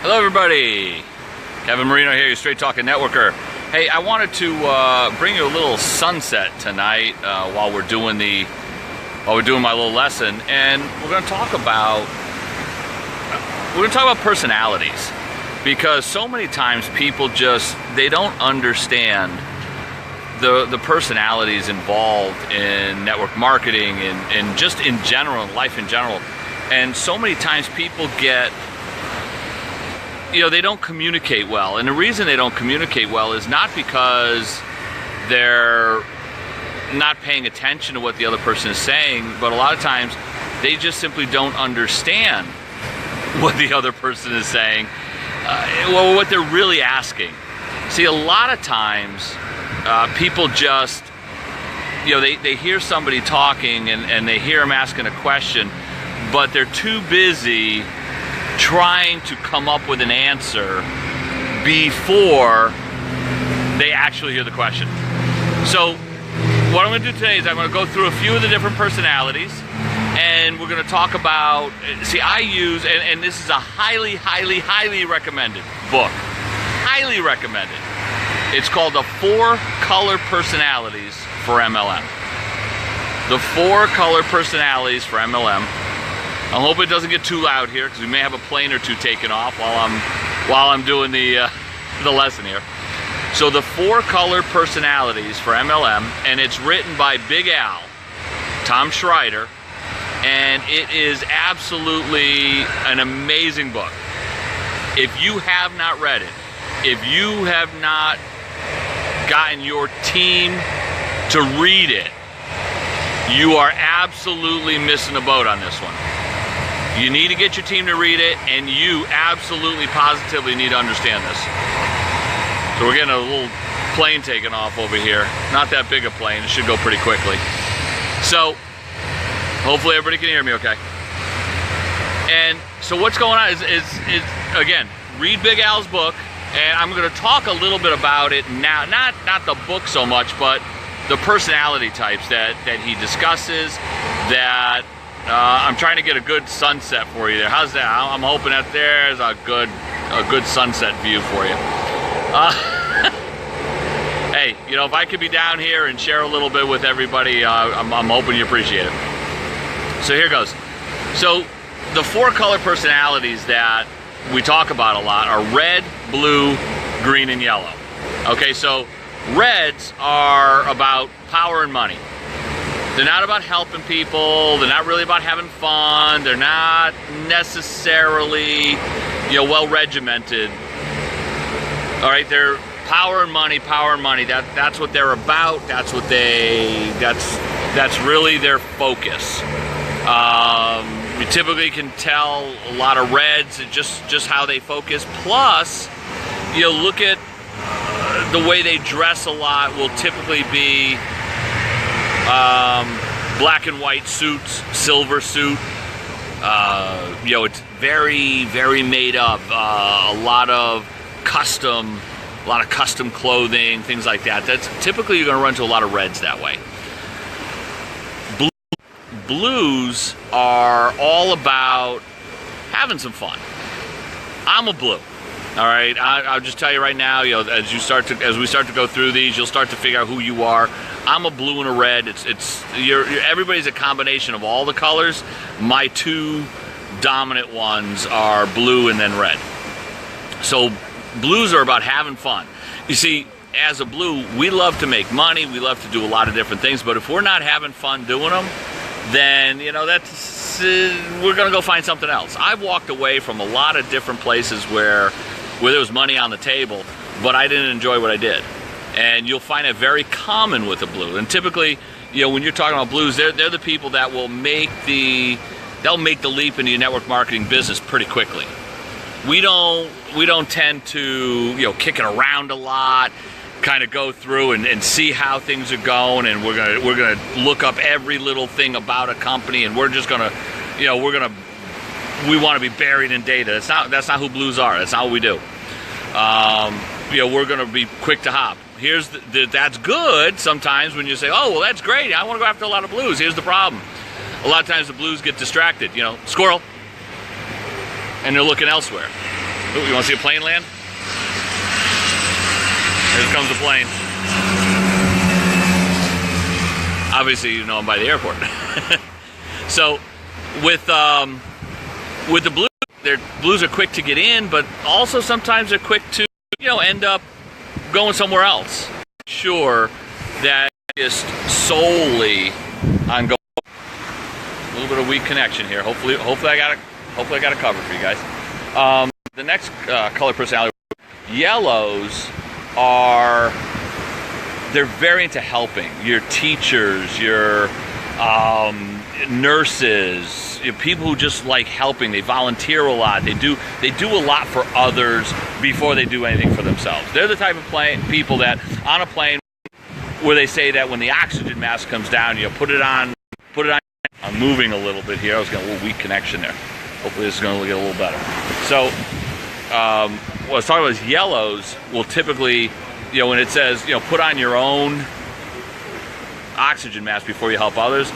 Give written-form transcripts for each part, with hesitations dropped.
Hello everybody, Kevin Marino here, your Straight Talking Networker. Hey, I wanted to bring you a little sunset tonight while we're doing my little lesson, and we're going to talk about personalities, because so many times people they don't understand the personalities involved in network marketing and just in general, in life in general. And so many times people they don't communicate well. And the reason they don't communicate well is not because they're not paying attention to what the other person is saying, but a lot of times they just simply don't understand what the other person is saying, or what they're really asking. See, a lot of times people just, they hear somebody talking and they hear them asking a question, but they're too busy trying to come up with an answer before they actually hear the question. So what I'm going to do today is I'm going to go through a few of the different personalities, and we're going to talk about, I use, and this is a highly, highly, highly recommended book. Highly recommended. It's called The 4 Color Personalities for MLM. The 4 Color Personalities for MLM. I hope it doesn't get too loud here, because we may have a plane or two taking off while I'm doing the lesson here. So the 4 Color Personalities for MLM, and it's written by Big Al, Tom Schreider, and it is absolutely an amazing book. If you have not read it, if you have not gotten your team to read it, you are absolutely missing the boat on this one. You need to get your team to read it, and you absolutely, positively need to understand this. So we're getting a little plane taking off over here. Not that big a plane. It should go pretty quickly. So hopefully everybody can hear me okay. And so what's going on is again, read Big Al's book, and I'm going to talk a little bit about it now. Not the book so much, but the personality types that he discusses, that I'm trying to get a good sunset for you there. How's that? I'm hoping that there's a good sunset view for you. Hey, if I could be down here and share a little bit with everybody, I'm hoping you appreciate it. So here goes. So the 4 color personalities that we talk about a lot are red, blue, green, and yellow. Okay, so reds are about power and money. They're not about helping people. They're not really about having fun. They're not necessarily, well regimented. All right, they're power and money, power and money. That's what they're about. That's really their focus. You typically can tell a lot of reds just how they focus. Plus, look at the way they dress a lot will typically be black and white suits, silver suit. It's very, very made up. A lot of custom clothing, things like that. That's typically, you're going to run into a lot of reds that way. Blues are all about having some fun. I'm a blue. All right, I'll just tell you right now. As we start to go through these, you'll start to figure out who you are. I'm a blue and a red. Everybody's a combination of all the colors. My 2 dominant ones are blue and then red. So blues are about having fun. You see, as a blue, we love to make money. We love to do a lot of different things. But if we're not having fun doing them, then we're going to go find something else. I've walked away from a lot of different places where there was money on the table, but I didn't enjoy what I did. And you'll find it very common with a blue. And typically, when you're talking about blues, they're the people that will make the leap into your network marketing business pretty quickly. We don't tend to kick it around a lot, kind of go through and see how things are going, and we're gonna look up every little thing about a company, and we're just gonna we want to be buried in data. That's not who blues are. That's not what we do. We're gonna be quick to hop. That's good sometimes when you say, oh well, that's great, I want to go after a lot of blues. Here's the problem: a lot of times the blues get distracted. Squirrel, and they're looking elsewhere. Ooh, you want to see a plane land? Here comes the plane. Obviously, you know I'm by the airport. So, with the Blues, their Blues are quick to get in, but also sometimes they're quick to, end up going somewhere else. Sure, that just solely on going. A little bit of weak connection here. Hopefully I got it covered for you guys. The next color personality, yellows they're very into helping. Your teachers, your nurses, people who just like helping. They volunteer a lot. They do a lot for others before they do anything for themselves. They're the type of people that on a plane where they say that when the oxygen mask comes down, put it on. I'm moving a little bit here. I was getting a little weak connection there. Hopefully this is going to get a little better. So what I was talking about is yellows will typically, when it says, put on your own oxygen mask before you help others,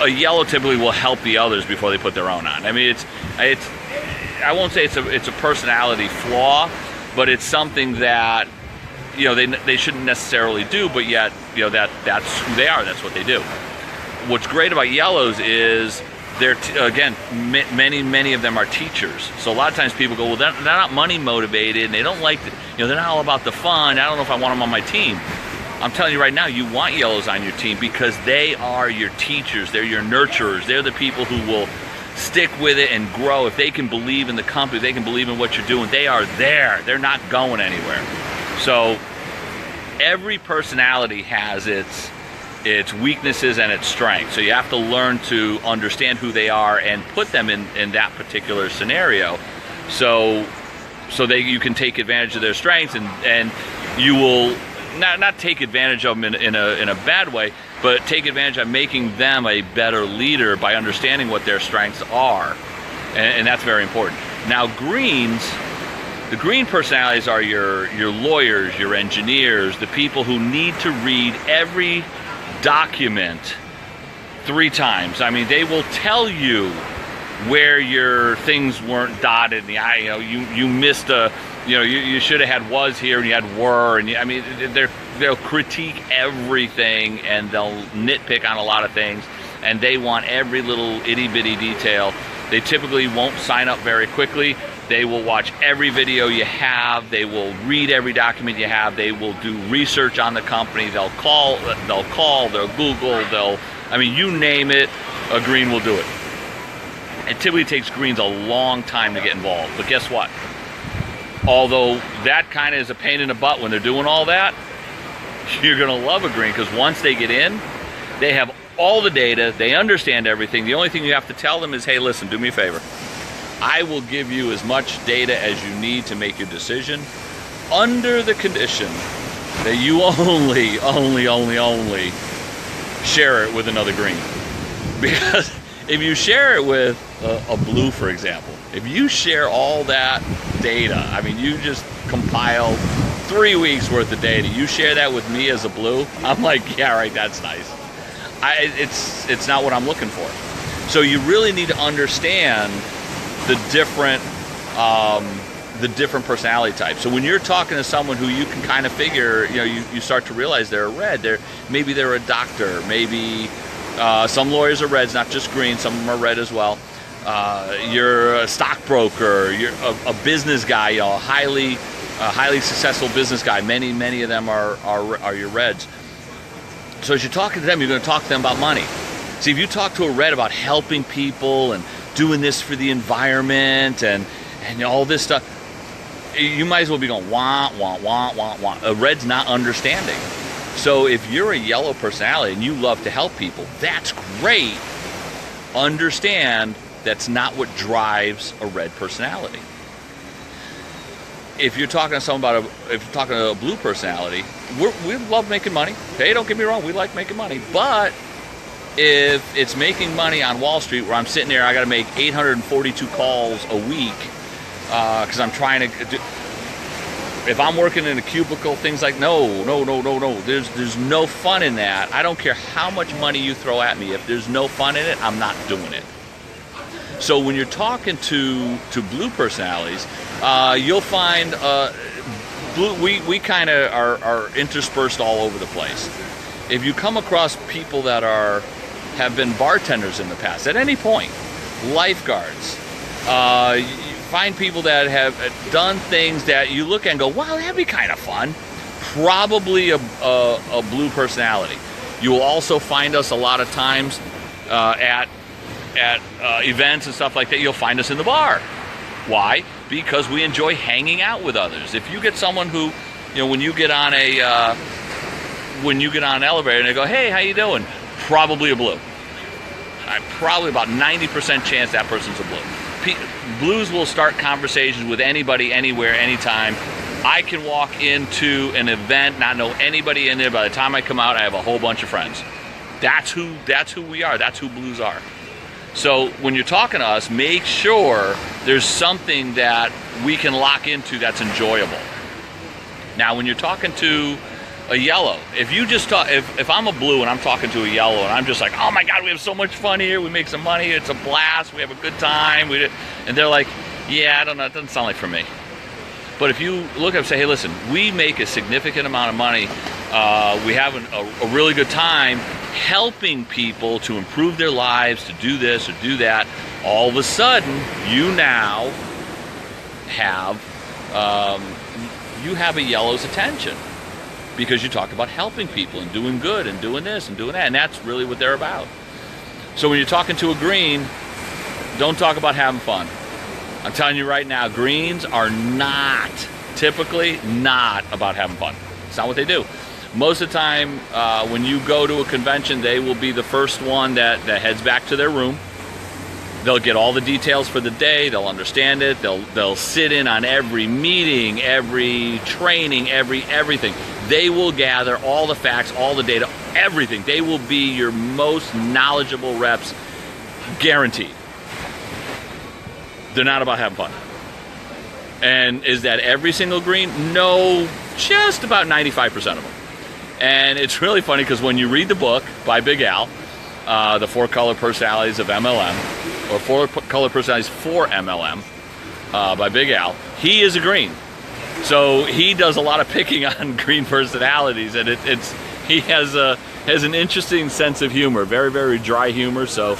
a yellow typically will help the others before they put their own on. I mean, it's I won't say it's a personality flaw, but it's something that, they shouldn't necessarily do, but yet, that's who they are. That's what they do. What's great about yellows is again, many of them are teachers. So a lot of times people go, well, they're not money motivated, and they don't like, they're not all about the fun. I don't know if I want them on my team. I'm telling you right now, you want yellows on your team because they are your teachers. They're your nurturers. They're the people who will stick with it and grow. If they can believe in the company, they can believe in what you're doing, they are there. They're not going anywhere. So every personality has its weaknesses and its strengths. So you have to learn to understand who they are and put them in that particular scenario. So you can take advantage of their strengths, and you will not take advantage of them in a bad way, but take advantage of making them a better leader by understanding what their strengths are. And that's very important. Now the green personalities are your lawyers, your engineers, the people who need to read every document 3 times. I mean, they will tell you where your things weren't dotted in the I. You missed you should have had was here and you had were, and they'll critique everything and they'll nitpick on a lot of things, and they want every little itty bitty detail. They typically won't sign up very quickly. They will watch every video you have. They will read every document you have. They will do research on the company. They'll call, they'll Google, you name it, a green will do it. It typically takes greens a long time to get involved. But guess what? Although that kind of is a pain in the butt when they're doing all that, you're going to love a green, because once they get in, they have all the data. They understand everything. The only thing you have to tell them is, hey, listen, do me a favor. I will give you as much data as you need to make your decision, under the condition that you only share it with another green. Because if you share it with a blue, for example, if you share all that data, you just compile 3 weeks worth of data, you share that with me as a blue, I'm like, yeah, right, that's nice. It's not what I'm looking for. So you really need to understand the different personality types. So when you're talking to someone who you can kind of figure, you start to realize they're a red. Maybe they're a doctor. Maybe some lawyers are reds, not just green. Some of them are red as well. You're a stockbroker. You're a business guy. A highly successful business guy. Many of them are your reds. So as you're talking to them, you're going to talk to them about money. See, if you talk to a red about helping people and doing this for the environment and all this stuff, you might as well be going want. A red's not understanding. So if you're a yellow personality and you love to help people, that's great. Understand that's not what drives a red personality. If you're talking to someone if you're talking to a blue personality, we love making money. Okay, don't get me wrong, we like making money, but if it's making money on Wall Street where I'm sitting there, I got to make 842 calls a week because I'm trying to do, if I'm working in a cubicle, things like no. There's no fun in that. I don't care how much money you throw at me. If there's no fun in it, I'm not doing it. So when you're talking to blue personalities, you'll find blue. We kind of are interspersed all over the place. If you come across people that have been bartenders in the past at any point, lifeguards, you find people that have done things that you look at and go, wow, that'd be kind of fun. Probably a blue personality. You will also find us a lot of times at events and stuff like that. You'll find us in the bar. Why? Because we enjoy hanging out with others. If you get someone who, when you get on an elevator and they go, hey, how you doing? Probably a blue. Probably about 90% chance that person's a blue. Blues will start conversations with anybody, anywhere, anytime. I can walk into an event, not know anybody in there. By the time I come out, I have a whole bunch of friends. That's who we are. That's who blues are. So when you're talking to us, make sure there's something that we can lock into that's enjoyable. Now, when you're talking to a yellow, if you just talk, if I'm a blue and I'm talking to a yellow and I'm just like, oh my God, we have so much fun here, we make some money, it's a blast, we have a good time, and they're like, yeah, I don't know, it doesn't sound like for me. But if you look up and say, hey, listen, we make a significant amount of money, we have a really good time helping people to improve their lives, to do this or do that, all of a sudden, you now have a yellow's attention. Because you talk about helping people and doing good and doing this and doing that, and that's really what they're about. So when you're talking to a green, don't talk about having fun. I'm telling you right now, greens are typically not about having fun. It's not what they do. Most of the time, when you go to a convention, they will be the first one that heads back to their room. They'll get all the details for the day. They'll understand it. They'll sit in on every meeting, every training, everything. They will gather all the facts, all the data, everything. They will be your most knowledgeable reps, guaranteed. They're not about having fun. And is that every single green? No, just about 95% of them. And it's really funny because when you read the book by Big Al, The 4 Color Personalities of MLM, or 4 Color Personalities for MLM, by Big Al, he is a green. So he does a lot of picking on green personalities, and he has an interesting sense of humor, very, very dry humor. So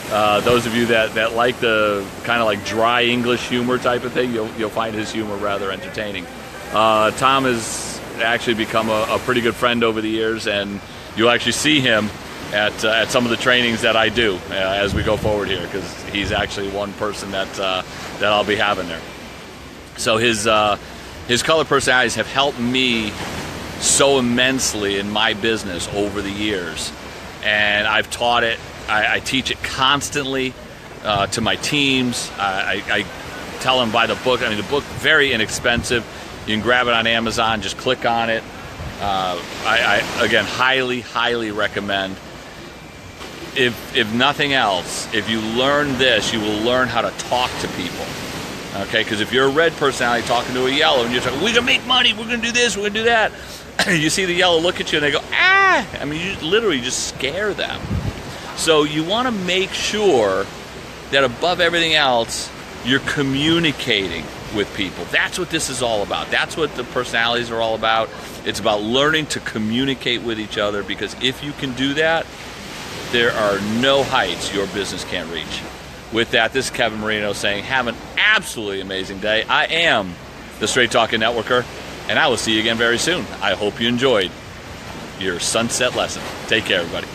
those of you that like the kind of like dry English humor type of thing, you'll find his humor rather entertaining. Tom has actually become a pretty good friend over the years, and you'll actually see him at some of the trainings that I do as we go forward here, because he's actually one person that I'll be having there. So his color personalities have helped me so immensely in my business over the years, and I've taught it. I teach it constantly to my teams. I tell them buy the book. I mean, the book very inexpensive. You can grab it on Amazon. Just click on it. I again highly recommend. If nothing else, if you learn this, you will learn how to talk to people. Okay, because if you're a red personality talking to a yellow and you're saying, we're going to make money, we're going to do this, we're going to do that, you see the yellow look at you and they go, ah! I mean, you literally just scare them. So you want to make sure that above everything else, you're communicating with people. That's what this is all about. That's what the personalities are all about. It's about learning to communicate with each other, because if you can do that, there are no heights your business can't reach. With that, this is Kevin Marino saying, have an absolutely amazing day. I am the Straight Talking Networker, and I will see you again very soon. I hope you enjoyed your sunset lesson. Take care, everybody.